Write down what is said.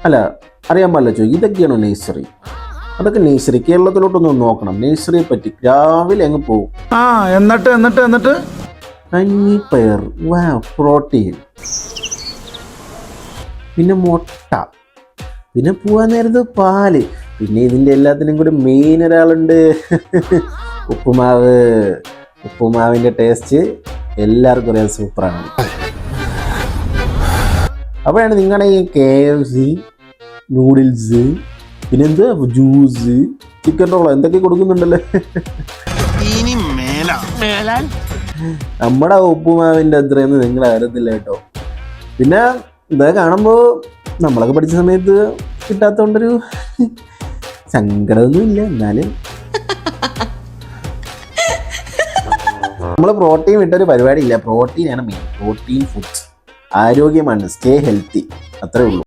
അല്ല, അറിയാൻ പാടില്ല ചോദിക്കും, ഇതൊക്കെയാണോ നഴ്സറി? അതൊക്കെ നഴ്സറി. കേരളത്തിലോട്ടൊന്ന് നോക്കണം നഴ്സറിയെ പറ്റി. രാവിലെ അങ്ങ് പോകും. എന്നിട്ട് കഞ്ഞിപ്പയർ, പ്രോട്ടീൻ, പിന്നെ മുട്ട, പിന്നെ പോവാൻ നേരത്ത് പാല്, പിന്നെ ഇതിൻ്റെ എല്ലാത്തിനും കൂടി മെയിൻ ഒരാളുണ്ട്, ഉപ്പുമാവ്. ഉപ്പുമാവിൻ്റെ ടേസ്റ്റ് എല്ലാവർക്കും അറിയാം, സൂപ്പറാണ്. അപ്പോഴാണ് നിങ്ങളുടെ ഈ KFC, നൂഡിൽസ്, പിന്നെന്താ ജ്യൂസ്, ചിക്കൻ റോളോ എന്തൊക്കെ കൊടുക്കുന്നുണ്ടല്ലോ. നമ്മുടെ ഉപ്പുമാവിൻ്റെ അത്രയൊന്നും നിങ്ങൾ അറിയത്തില്ല കേട്ടോ. പിന്നെ ഇതൊക്കെ കാണുമ്പോൾ നമ്മളൊക്കെ പഠിച്ച സമയത്ത് കിട്ടാത്തതുകൊണ്ടൊരു സങ്കടമൊന്നും ഇല്ല. എന്നാലും നമ്മൾ പ്രോട്ടീൻ വിട്ടൊരു പരിപാടിയില്ല. പ്രോട്ടീനാണ് മെയിൻ. പ്രോട്ടീൻ ഫുഡ്സ് ആരോഗ്യമാണ്. സ്റ്റേ ഹെൽത്തി, അത്രേ ഉള്ളൂ.